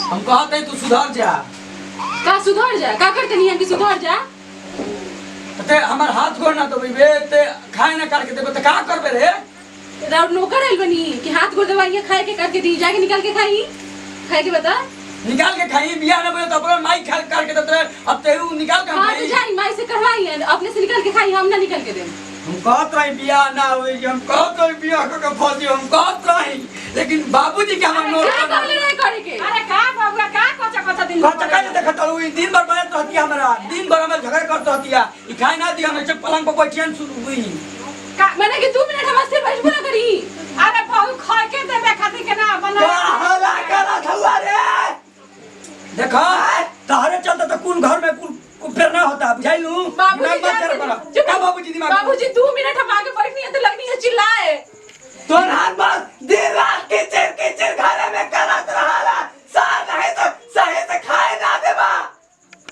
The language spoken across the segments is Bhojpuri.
हम कहते हैं तू सुधर जा। का सुधर जा? का करते नहीं हम कि सुधर जा? ते हमार हाथ गोड़ ना तो बे ते खाए ना करके देबे त का करबे रे? राउर नौकर आइल बनी कि हाथ गोड़ दवाइयां खाए के करके दी, जाके निकाल के खाई। खाए के बता। निकाल के खाई, बियाह ना बे तो अपना माई खा करके देते। अब ते निकाल के हां तो जाई माई से करवाई, अपने से निकाल के खाई, हम ना निकाल के देम। हम कहत रही बियाह ना होई, हम कहत रही बियाह के फंसी, हम कहत रही लेकिन बाबूजी के हमर नोट का कहले रे करे के? अरे का बाबूआ का कचा दिन कहत का देखत हुई दिन भर बैठ रहती हमरा, दिन भर हमें झगड़ा करत रहतिया। ई खाए ना दी, हमें चुप पलंग पर बैठियन शुरू हुई का माने कि 2 मिनट हम से बैठ बोला करी। अरे बहु खा के देबे खातिर के ना बना हला करा थवा रे। देखो तहरे चलते तो कुल घर में कुल फेरना होता, बुझाइलू? बाबूजी का बाबूजी दिमाग बाबूजी 2 मिनट हम आगे बैठनी है तो लगनी है चिल्लाए। तोर हाथ बस दिन रात किचर घर में करत रहला, सार नहीं तो सही से खाए ना देबा।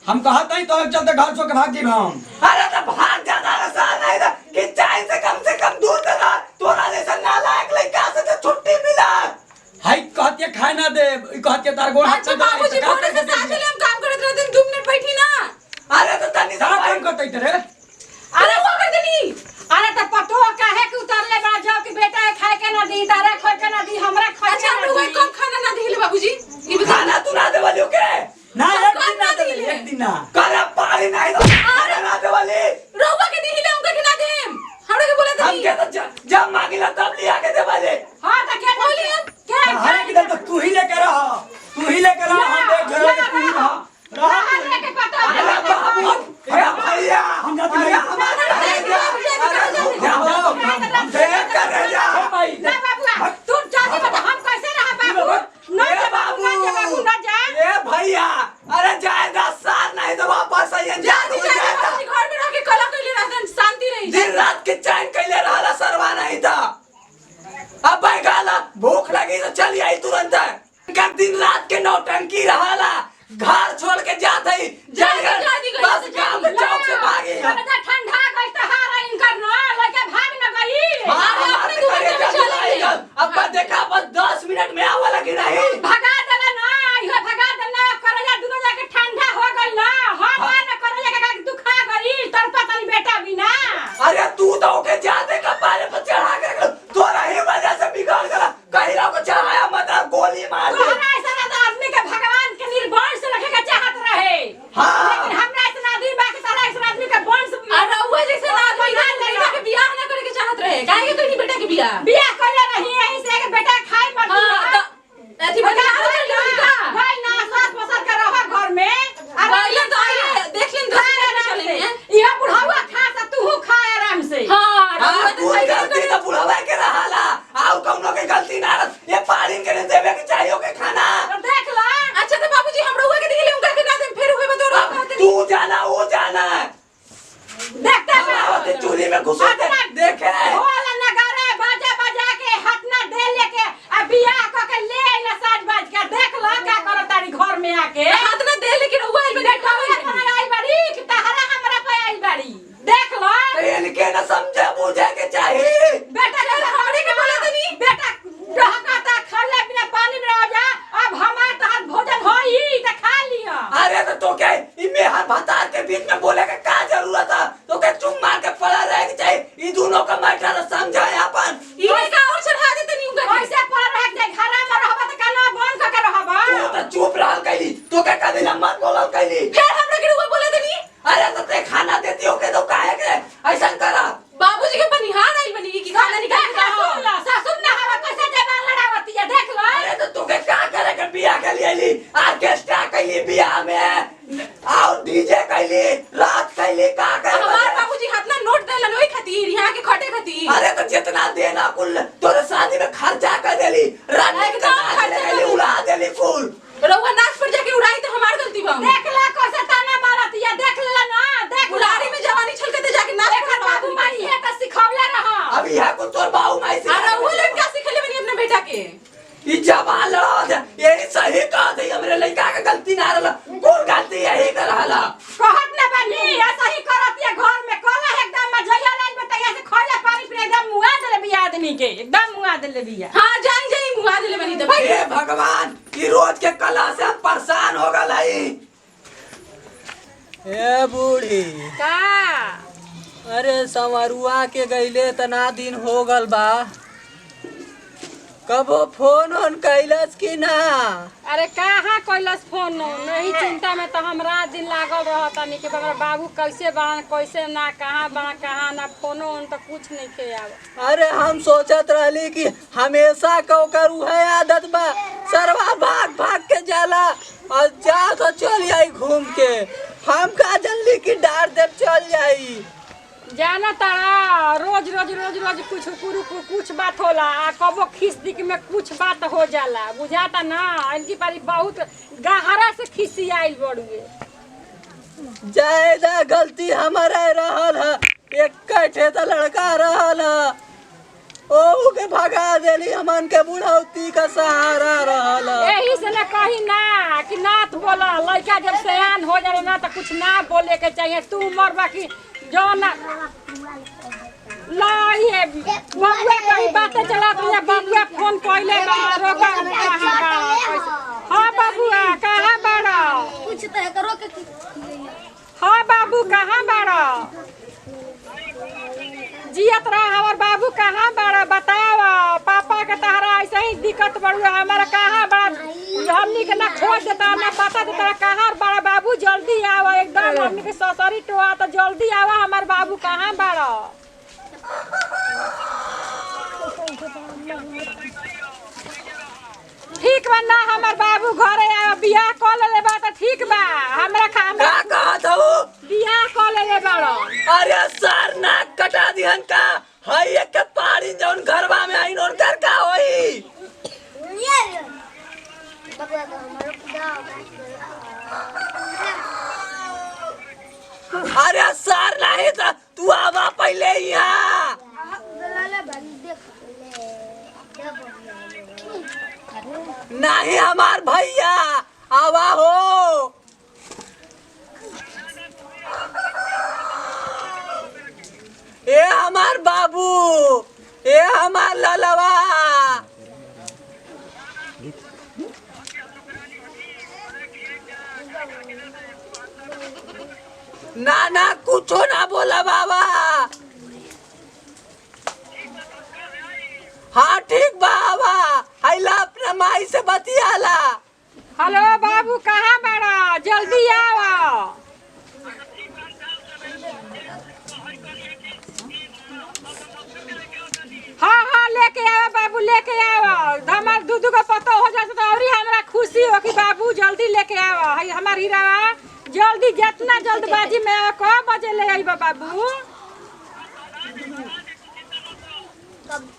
हम कहत नहीं तो चलते घर छोड़ के भाग जीब हम। अरे तो भाग जाना रे, सार नहीं तो किचाई से कम दूर दे रहा। तोरा जैसा नालायक लड़का से तो छुट्टी मिला। हाय कहतिए खाए ना दे, ई कहतिए तार गोड़ हाथ अच्छा बाबूजी बोले से साथ ले हम काम करत रहते, 2 मिनट बैठी ना। अरे तो तनी सा काम करतै रे। अरे वो कर देनी। अरे तो पतो काहे कि उतरले बा जाओ कि बेटा खाए के ना दी, तारे खोए के ना दी, हमरा खोए अच्छा हम लोग कम खाना ना दिले बाबूजी। ई बता खाना तू ना देवली के ना, एक दिन ना देवली, एक दिन ना करे पानी नहीं दो, खाना ना देवली रोवा के दिले उनका के ना देम। हमरा के बोले हम देनी के तो जब मांगिला तब लिया के देवली। हां तो के बोली के हर एक दिन तो तू ही लेके रह, तू ही लेके रह, हम देख घर के तू ही रह के पता अरे बाबू ए भैया हम जाते हैं हमारे देख कर जा भाई ना बाबूआ तू जाती बता हम कैसे रहा बाबू ना जा बाबू ना जा ए भैया अरे जाए 10 साल नहीं तो वापस आइए। जाती जाए बाबूजी घर में रह के कला कइले रहतन, शांति रही। दिन रात के चैन कैले रहला, सरवा नहीं था। अब बैगाला भूख लगी तो चली आई तुरंत। का दिन रात के नौटंकी रहला, घर छोड़ के जात है बस गांव के चौक से भागी। बता ठंडा गई तो हारा इनकर ना लगे भाग न गई। अरे अपने दुकान में चले गए। अब देखा बस 10 मिनट में आवा लगी नहीं। भगा देला ना, इहो भगा देला, करजा दुनो जाके ठंडा हो गई ना। हम ना करजा के दुखा गई, तर पता नहीं बेटा बिना। अरे तू तो के जाते का पारे पर चढ़ा के तोरा ही वजह से बिगड़ गया। कहिरा को चढ़ाया मत, गोली मार दे। तोहरा ऐसा आदमी के भगवान के निर्वंश रखे के चाहत रहे। हाँ। लेकिन हमरा ऐसा आदमी बा के तारा ऐसा आदमी के वंश अरे वो जैसे ना कोई लड़का के बियाह ना करे के चाहत रहे, काहे के कोई बेटा के बियाह बियाह कइले रही, यही से के बेटा खाए मत। हां तो अथी बता लड़का भाई ना सास पसर के रह घर में। पहले तो आइए देख लेन दो चले हैं। इहा बुढ़ावा खा त तू खा आराम से। हां तू गलती तो बुढ़ावा के रहला, आउ कौनो के गलती ना रह। ये पारिन के देवे के चाहिए के खाना। देख ला। अच्छा तो बाबूजी हम रहुआ के दिले उनका के ना दे, फिर हुए बतो कहते तू जाना वो जाना देखते आवते चूल्हे में घुसो देखे होला नगारे बाजा बजा के हाथ ना दे लेके आ बियाह क के ले आइला साज बाज के। देख ला का करत तारी घर में आके। हाथ ना दे लेकिन रहुआ आइल में देखा आई बड़ी कि तहरा हमरा पे आई बड़ी। देख ला इनके ना समझे बुझे के चाहिए। बेटा ले हमरे के बोले तनी बेटा डहकाता खाले बिना पानी में रह जा। अब हमार तहर भोजन होई त खा लिया। अरे तो क्या इमे हर भतार के बीच में बोले के का जरूरत है? तो के चुम मार के पड़ा रहे के चाहिए। ई दोनों का मैटर समझाए अपन। इने का और चढ़ा दे तनी उनका कैसे पड़ रह जाए घर में रहबा त काना बंद क के रहबा। तू तो चुप रहल कैली, तो के का दिला मत बोलल कैली। फिर हमरा के रहुआ बोले तनी अरे तो ते खाना देती हो के तो काहे के ऐसा करा? बाबूजी के बनिहार आइल बनी कि खाना निकाल के सुन ला ससुर ना हवा कैसे जबान लड़ावती है। देख ला अरे तो तू के का करे के बियाह के लिए ली? ऑर्केस्ट्रा कैली बियाह में और डीजे कैली, रात कैली, का करे? हमार बाबूजी हाथ ना नोट देलन ओई खातिर, यहां के खटे खातिर। अरे तो जितना देना कुल तोरे शादी में खर्चा कर देली, रानी के खर्चा कैली, उड़ा देली फूल। रहुआ नाच पर जाके उड़ाई तो हमार गलती बा। देख ला कैसे ताना मारती है। देख ला ना, देख बुलारी में जवानी छलकते जाके नाच कर बाबू माई है त सिखवले रहा। अब यह कुछ तोर बाऊ माई से अरे वो लड़का सिखले बनी अपने बेटा के। ई जवान लड़ा दे, यही सही कहा थे। हमरे लड़का के गलती ना रहला, कौन गलती यही कर रहला? कहत न बनी ऐसा ही करती है घर में। कला एकदम मजैया लाइन बताइए से खोले पानी पी एकदम मुआ देले बिया आदमी के, एकदम मुआ देले बिया। हां जाई जाई मुआ देले बनी तो भाई। हे भगवान कि रोज के कला से हम परेशान हो गल हई। ए बूढ़ी का अरे संवरुआ के गईले तना दिन हो गल बा, कबो फोन ऑन कैलस कि ना? अरे कहाँ कैलस फोन नहीं चिंता में तो हमरा दिन लागल रहता नहीं कि हमारा बाबू कैसे बना कैसे ना कहाँ बना कहाँ ना फोनो उन तो कुछ नहीं के आव। अरे हम सोचत रहली कि हमेशा कौकर उहे आदत बा, सरवा भाग भाग के जाला और जा तो चल आई घूम के। हम का जनली कि डार देव चल जाई। जाना तारा रोज रोज रोज रोज कुछ बात होला आ कबो खीस दिक में कुछ बात हो जाला बुझाता ना। इनकी पारी बहुत गहरा से खिसी आइल बड़ुए। ज्यादा गलती हमारे रहल है, एक ठेता लड़का रहल है ओहू के भगा देली, हमन के बुढ़ौती का सहारा रहल है। यही से ना कही ना कि नात बोला लड़का जब सयान हो जाए ना तो कुछ ना बोले के चाहिए। तू मर बाकी जो ना लाई है बबुआ कहीं बातें चला तो या बबुआ फोन कइले बा रोका कहां बा। हां बबुआ कहां बाड़ा पूछते है करो के। हां बाबू कहां बाड़ा जियत रहा हमार बाबू कहां बाड़ा बताओ। पापा के तहरा ऐसे ही दिक्कत बड़ुआ हमारा कहां बा हमनी के ना खोज देता ना पता देता कहां बड़ा बाबू जल्दी आओ एकदम हमनी के ससुरी टोआ तो जल्दी आओ हमार बाबू कहां बाड़ा। ठीक बा ना हमार बाबू घरे आ बियाह क लेले बा त ठीक बा हमरा का कहत हूँ? बियाह क लेले बाड़ो। अरे सर नाक कटा दिहन का हई एक के पाड़ी जौन घरवा में आइन और घर का होई। बबुआ को हमारो पूरा अरे सर नहीं तो तू आवा पहले यहाँ। नहीं हमार भैया आवा हो। ए हमार बाबू ए हमार ललवा ना ना कुछो ना बोला बाबा। हाँ ठीक बाबा हैला अपना माई से बतियाला। हेलो बाबू कहाँ बाड़ा जल्दी आओ। हाँ हाँ लेके आओ बाबू लेके आओ हमार दूधू का पता हो जाता तो और हमरा खुशी हो कि बाबू जल्दी लेके आओ। हई हमार हीरा जल्दी जितना जल्दबाजी में आओ। कब बजे ले आई बाबू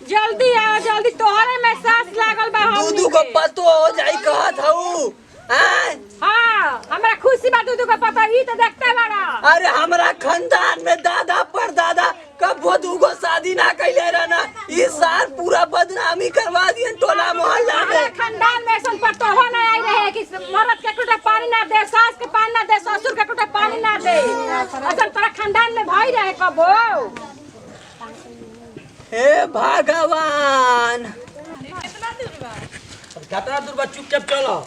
जल्दी आओ जल्दी तोहरे में सांस लागल बा। दूधू को पतो हो जाई कहत हूँ। हाँ हमरा खुशी बा दूधू का पता ई तो देखते बाड़ा। अरे हमरा खानदान में दादा पर दादा कब वो दूगो शादी ना कैले रहना इस साल पूरा बदनामी करवा दिए टोला मोहल्ला में। हमारे खानदान में ऐसा पर तो हो ना आई रहे कि मर्द के टूटा पानी ना दे सास के पानी ना दे ससुर के टूटा पानी ना दे ऐसा तोरा खानदान में भाई रहे कबो। हे भगवान कितना दूर बा चुपचाप चलो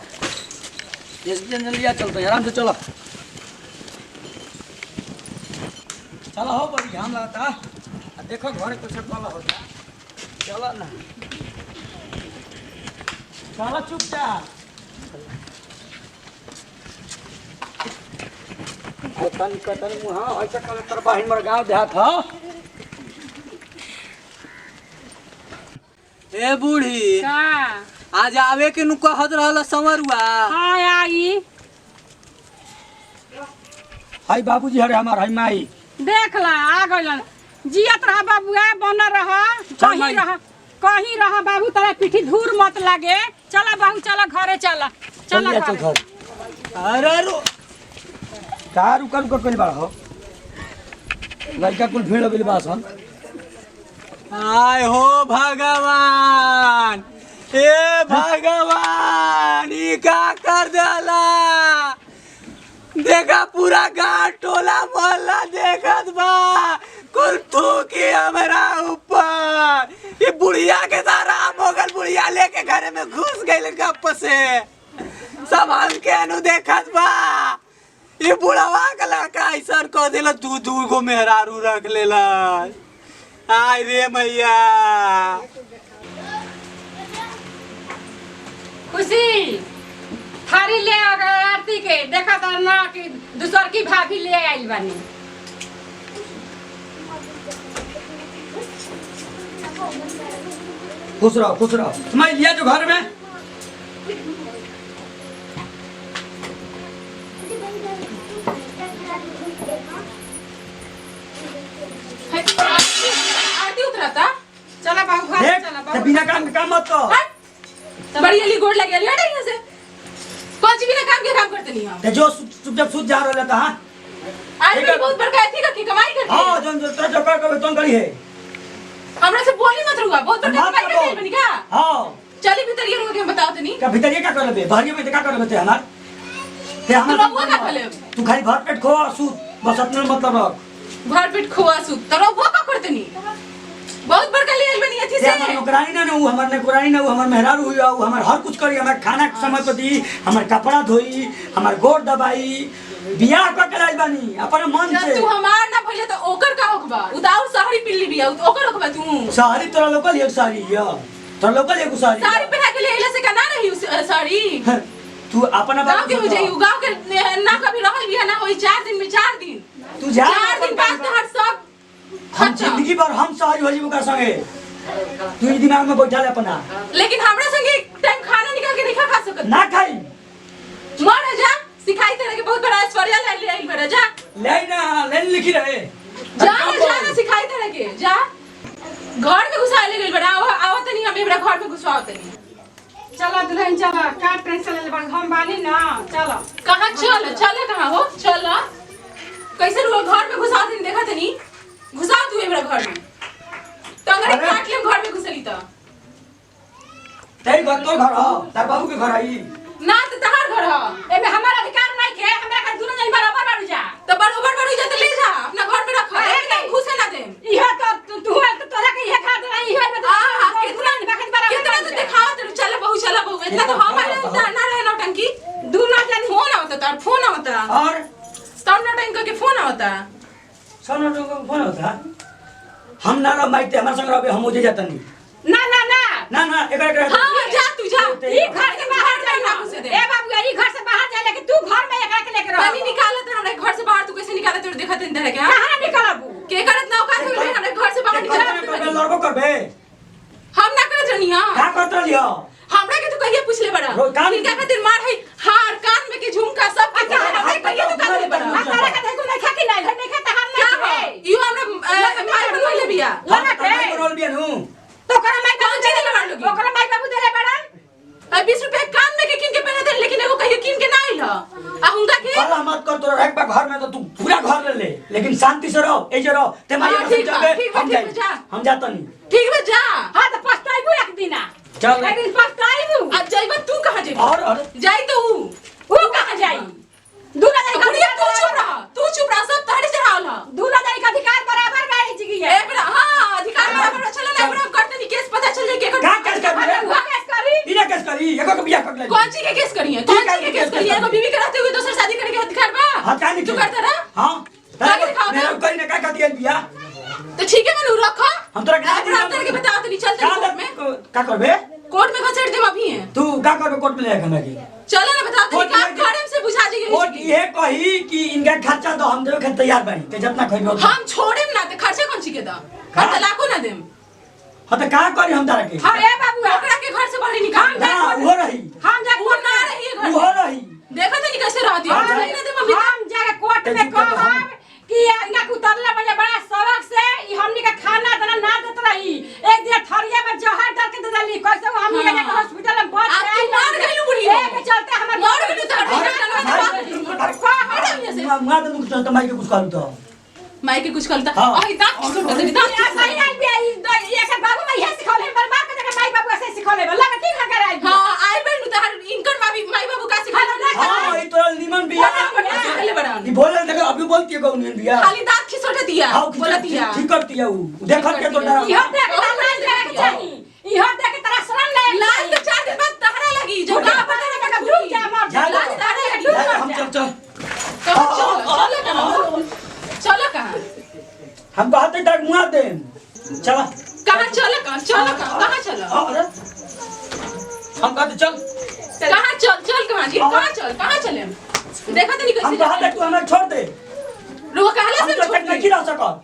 जल्दी चलते हैं आराम से चलो चलो हो बड़ी घाम लगता देखो घर कुछ कल होता चलो ना चलो चुपचाप कतन मुहा ऐसा कल तर बहिन मर गांव देहात हो। ए बूढ़ी का आज आवे के नु कहत रहल संवरुआ। हाँ आई हाय बाबूजी हरे हमार हाय माई देख ला आ गइलन जियत रहा बाबुआ बन रहा कहीं रहा बाबू तेरा पीठी धूर मत लागे। चला बाबू चला घरे चला चला चल घरे। घर अरे रो का रुका रुका कोई बाड़ा हो लड़का कुल भीड़ बिल बासन। आय हो भगवान हे भगवान ई का कर देला। देखा पूरा गांव टोला मोहल्ला देखत बा कुल थूकी हमरा ऊपर। ये बुढ़िया के दाराम हो गल बुढ़िया लेके घरे में घुस गइल गप से। सब हमके अनु देखत बा। ये बुढ़वा का लड़का ऐसा कह देला दू गो मेहरारू रख लेला। आय रे मैया। खुशी थारी ले आ गए आरती के देखा था ना कि दूसर की भाभी ले आई बनी। खुश रहो मैं लिया जो घर में आरती उतरता चला बाबू घर देख चला ते बाबू। बिना काम के काम मत कर। बड़ी अली गोड़ लगे अली हट यहाँ से कौन सी बिना काम के काम करते नहीं हम ते जो चुपचाप सूत जा रहा था। हां आज भी बहुत बड़का थी की कमाई करती हां जो तेरा जो कर तुम करी है हमरा से बोली मत रुआ बहुत बड़का बात कमाई करो। करती बनी का हां चली भीतर ये रुक के बताओ तो नहीं का भीतर ये क्या कर लेबे बाहर में क्या कर लेबे ते हमार ते तो रहुआ का कर ले तू खाली भर पेट खो और सूत बस अपना मतलब रख। भर पेट खोआ सूत तो रहुआ का करते नहीं बहुत बड़का ले बनी थी ते से हमार नौकरानी ना वो हमार नौकरानी ना वो हमार मेहरारू हुई वो हमार हर कुछ करी हमार खाना के समय पर दी हमार कपड़ा धोई हमार गोड़ दबाई बियाह कर के लाई बानी अपन मन जब से। तू हमार ना पहले तो ओकर का होखबा उदाऊ शहरी पिल्ली बिया ओकर होखबा तू साड़ी तोरा लोकल एक साड़ी या तोरा लोकल एक साड़ी साड़ी पहना के ले से का ना रही साड़ी तू अपन गांव के हो जाई गांव के ना कभी रहल बिया ना होई 4 दिन में 4 दिन तू जा 4 दिन बाद तो हर सब हम जिंदगी भर हम सारी हो जीव कर संगे तू ई दिमाग में बैठा ले अपना लेकिन हमरा संगे एक टाइम खाना निकाल के नहीं खा सकत ना खाई मर जा सिखाई तेरे के बहुत बड़ा ऐश्वर्या ले आई बड़ा जा ले ना ले लिखी रहे जा ना सिखाई तेरे के जा घर में घुसा ले गइल बड़ा आवत नहीं हम एकरा घर में घुसावत नहीं चला दुल्हन चला का टेंशन ले बन हम बानी ना चलो कहां चले कहां हो चल कैसे रो घर में घुसा दिन देखा तनी घुसा तू एकरा घर में तो अगर काट ले घर में घुसली तो तेरी घर तो घर हो तार बाबू के घर आई ना तो तहार घर हो एमे हमारा अधिकार नहीं के हमरा का दोनों जन बराबर बाड़ू जा। तो बरोबर बड़ी जा तो ले जा अपना घर में रख एकदम घुसे ना दे इहे तो तू तोरा के इहे खा दे इहे में कितना तो दिखाओ तेरे चल बहु इतना तो हमारे ना रहे नौटंकी दोनों जन फोन आवता फोन आवता और सब नौटंकी के फोन आवता सब लोगों को फोन होता हम ना रह माइते हमारे संग रहबे हम ओजे जाता नहीं ना ना ना ना ना एकरा हां जा तू जा ई घर के बाहर जाना घुसे दे। ए बाबू ई घर से बाहर जा लेकिन तू घर में एकरा के लेके रह पानी निकालत हमरे घर से बाहर तू कैसे निकालत तू देखत इंदर के कहां निकलबू के करत ना औकात होले हमरे घर से बाहर निकालत लड़बो करबे हम ना करत रहनी हां का करत रहियो हमरा के तू कहिए पूछले बड़ा कान- इनका खातिर मार है हार कान में के झुमका सब के हमरा कहिए तू कान बड़ा तारा का देखो नहीं खाती नहीं खाता हम क्या नहीं है इयो हमरा मार बनले बिया लगा के रोल बिया नु तो ओकरा माई कौन चीज ले मार लोगी ओकरा माई बाबू देले बड़ा 20 रुपए कान में के किन के पहने थे लेकिन एगो कहिए किन के ना आइल आ हुंगा के भला मत कर तोरा एक बार घर में तो तू पूरा घर ले लेकिन शांति से रहो ए जे रहो ते माई हाँ, के ठीक बा, चल ठीक बा, हम ठीक जाई बा, जा। हम जाता नहीं ठीक बा जा हां तो पछताइबू एक दिन चल एक दिन पछताइबू आज जाइबा तू कहां जाइबा और जाई तो वो कहां जाई दूल्हा जाई बुढ़िया तू चुप रहा सब तहरे से हाल है दूल्हा जाई का अधिकार बराबर गाड़ी जी है ए बेटा हां अधिकार बराबर चला ना बराबर करते नहीं केस पता चल जाए के का केस कर अरे वो केस करी इना केस करी एको के बियाह कर ले कौन सी के केस करी है कौन सी के केस करी है एगो बीवी के रहते हुए दूसर शादी करने के अधिकार बा हां का नहीं तू करता रहा हां काहे दिखाओ मेरा करी ना का कहती है बियाह तो ठीक है मैं रखो हम तोरा आज रात करके बताओ तो नहीं चलते कोर्ट में का करबे कोर्ट में घसीट देम अभी है तू का करबे कोर्ट में ले हमरा के चलो ना बताओ तो कोर्ट का में- घरे से बुझा जाएगी कोर्ट ये कही कि इनका खर्चा तो हम देवे के तैयार बानी ते जितना खइबो हम छोड़ेम ना तो खर्चा कौन सी के दा का? हम तलाको ना देम हां त का करी हम तारा के हां ए बाबू ओकरा के घर से बाहर निकाल ना वो रही हम जा वो ना रही है घर वो में। रही देखो तो नहीं कैसे रहती है हाँ, नहीं ना देम अभी हम जाके कोर्ट में कहब कि इनका उतरले बजे बड़ा सबक से ई हमनी के खाना देना ना देत रही एक दिन थरिया में जहर डाल के दे देली कैसे हमनी के हाँ। हॉस्पिटल में बच आप तू मार गइलू बुढ़िया। के चलते हमर मार गइलू तो हट मां तो माई के कुछ कहलू तो माई के कुछ करता हाँ। और इतना किसको करता इतना सही नहीं भी ये के बाबू में ये सिखौले पर बाप के देखे माई बाबू ऐसे सिखौले बा लगा ठीक है आई हां आई बेन तो हर इनकर माई बाबू का सिखा हां ई तोरा निमन बियाह पहले बड़ा ई बोले देखो अभी बोलती है कौन बियाह खाली दांत खिसोटे दिया हां बोला दिया ठीक करती है वो देखत के तो डरा इहो देख लाज देख चाहिए इहो देख तेरा शरण ले लास्ट 4 दिन बाद तहरा लगी जो का पता ना का डूब जा मर जा हम कहते तक मुआ दे चला कहाँ चल कहाँ चल अरे हम कहते चल कहाँ चल कहाँ चले देखा तो नहीं हम कैसे कहते तू हमें छोड़ दे रुआ कहला हम से तो छोड़ तक नहीं रह सकत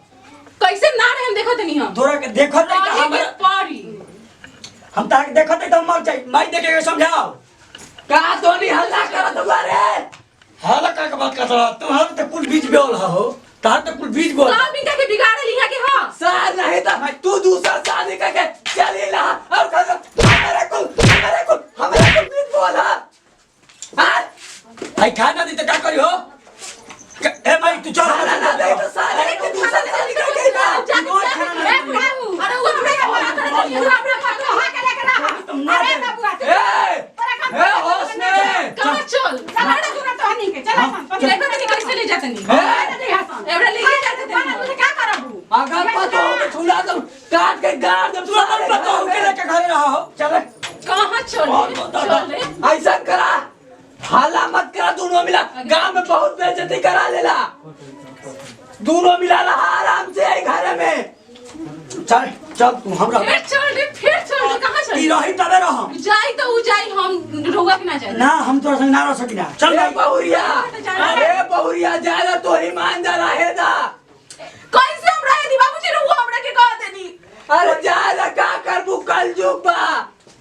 कैसे ना रहे हम देखा तो नहीं हम तोरा के देखत नहीं काहे के हम पारी हम ताके देखत नहीं तो मर जाई मैं देखे के समझाओ का दोनी हल्ला करत बारे हाला का बात कर रहा तू हम तो कुल बीच बोल हो तार तो कुल बीच बोल काम बिका के बिगाड़े लिया के हां सार नहीं था तू दूसरा शादी करके चली ला और हमारे कुल बीच बोला हां भाई खाना दी तो क्या करी हो ए भाई तू चल ना दे तो सारे को दूसरा शादी करके ना ए बुढ़ाऊ अरे वो हमरे का बड़ा कर दिया हमरा का हा के लेकर आ अरे बाबू ए होश में कहां चल चला दूर तो नहीं के चला देखा तो कैसे ले जाते नहीं एवढा ले जाते थे क्या करबू अगर पता हो छुड़ा दो काट के गाड़ दे तू अपन पता हो के लेके घरे रहा हो चल कहां चल ऐसा करा हाला मत करा दोनों मिला गांव में बहुत बेइज्जती करा लेला दोनों मिला रहा आराम से आई घर में चल चल तू हमरा फिर चल कहां चल ई रही तबे रह जाई तो उ जाई हम रोगा के ना जाई ना हम तोरा संग ना रह सकिना चल अरे भाई बहुरिया अरे बहुरिया ज्यादा तो ही मान जा रहे था कैसे हम रहे दी बाबूजी रो हमरा के कह देनी अरे ज्यादा का करबू कल जुबा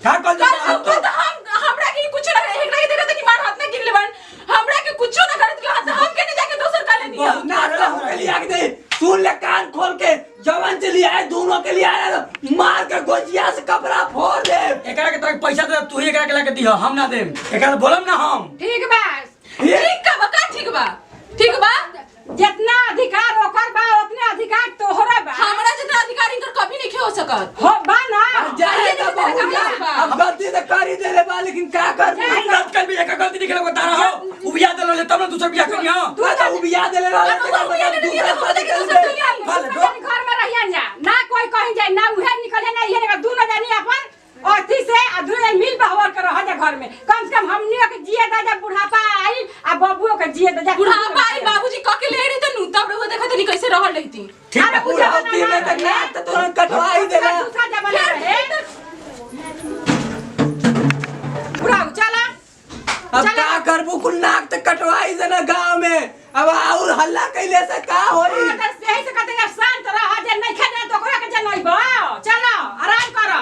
क्या कर कल तो हमरा के कुछ ना एकरा के देखत कि मार हाथ में गिरले बन हमरा के कुछ ना करत के हाथ हम के नहीं जाके दोसर का ले दिया ना हो के लिए आके दे सुन ले कान खोल के जवान चली आए दोनों के लिए आया मार के गोजिया से कपड़ा फोड़ दे एकरा के तरह पैसा दे तू ही एकरा के लेके दिह हम ना देम एकरा बोलम ना हम ठीक बा ठीक बा जितना अधिकार ओकर बा उतने अधिकार तोहरा बा हमरा जितना अधिकार इनकर कभी नहीं हो सकत हो बा ना जाए तो बहुरिया अब गलती तो कर ही देले बा लेकिन का करबू रात कल भी एक गलती निकले को तारा हो उबिया दे ले तब ना दूसरा बियाह करियो तू तो उबिया देले रहा दूसरा शादी कर दे घर में रहियन जा ना कोई कहीं जाए ना उहे निकले ना ये दोनों जानी अपन अथी से अधूरे मिल बहवर के रह जा घर में कम से कम हमनियो के जिए दा जब बुढ़ापा आई आ बबुओ के जिए दा जब बुढ़ापा आई बाबूजी क के ले रही त नु तब रो देखत नहीं कैसे रहल रहती ठीक है पूरा होती में तो ना तो तुरंत कटवा ही देला दूसरा जमाना रहे बुढ़ा चला अब का करबू कुल नाक तक कटवा ही देना गांव में अब और हल्ला कैले से का होई अगर सही से कहते हैं शांत रह जे नहीं खेदे तो ओकरा के जनइबो चलो आराम कर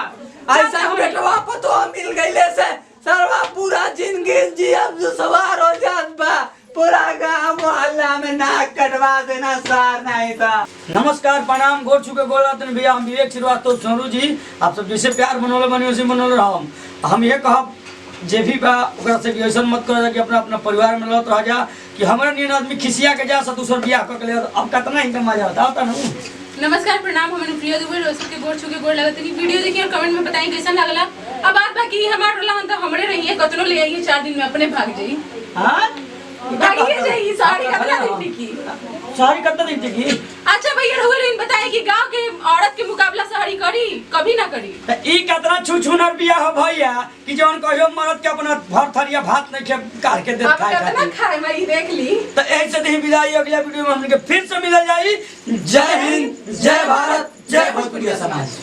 ऐसा बेटवा पतो मिल गईले से सरवा पूरा जिंदगी जियब जो सवार हो जात बा पूरा गांव मोहल्ला में नाक कटवा देना सार नहीं था नमस्कार प्रणाम गोर छुके गोलातन भैया हम विवेक श्रीवास्तव सोनू जी आप सब जैसे प्यार बनोले बनी वैसे बनोले रहम हम ये कहब जे भी बा ओकरा से ऐसा मत कर कि अपना अपना परिवार में रहत रह जा कि हमरा नियन आदमी खिसिया के जा सा दूसर बियाह कर ले अब कितना इनकम मजा आता ना नमस्कार प्रणाम हम प्रिय दुबे रोसर के गोर छुके गोर लगत नहीं वीडियो देखिए और कमेंट में बताएं कैसा लगला अब बात बाकी हमार रोला हम तो हमरे रहिए कतनो ले आइए 4 दिन में अपने भाग जाई हां भागिए जाइए साड़ी कतना दिन की सारी कितना दिन की अच्छा भैया रहुल इन बताए कि गांव के औरत के मुकाबला शहरी करी कभी ना करी त ई कितना छुछुनर बियाह हो भैया कि जौन कहियो मरद के अपना भर थरिया भात नहीं खे काट के दे अब खाए कितना खातिर खाए मैं देख ली तो ऐसे नहीं विदाई अगला वीडियो में हम लोग फिर से मिल जाई जय हिंद जय भारत जय भोजपुरी समाज।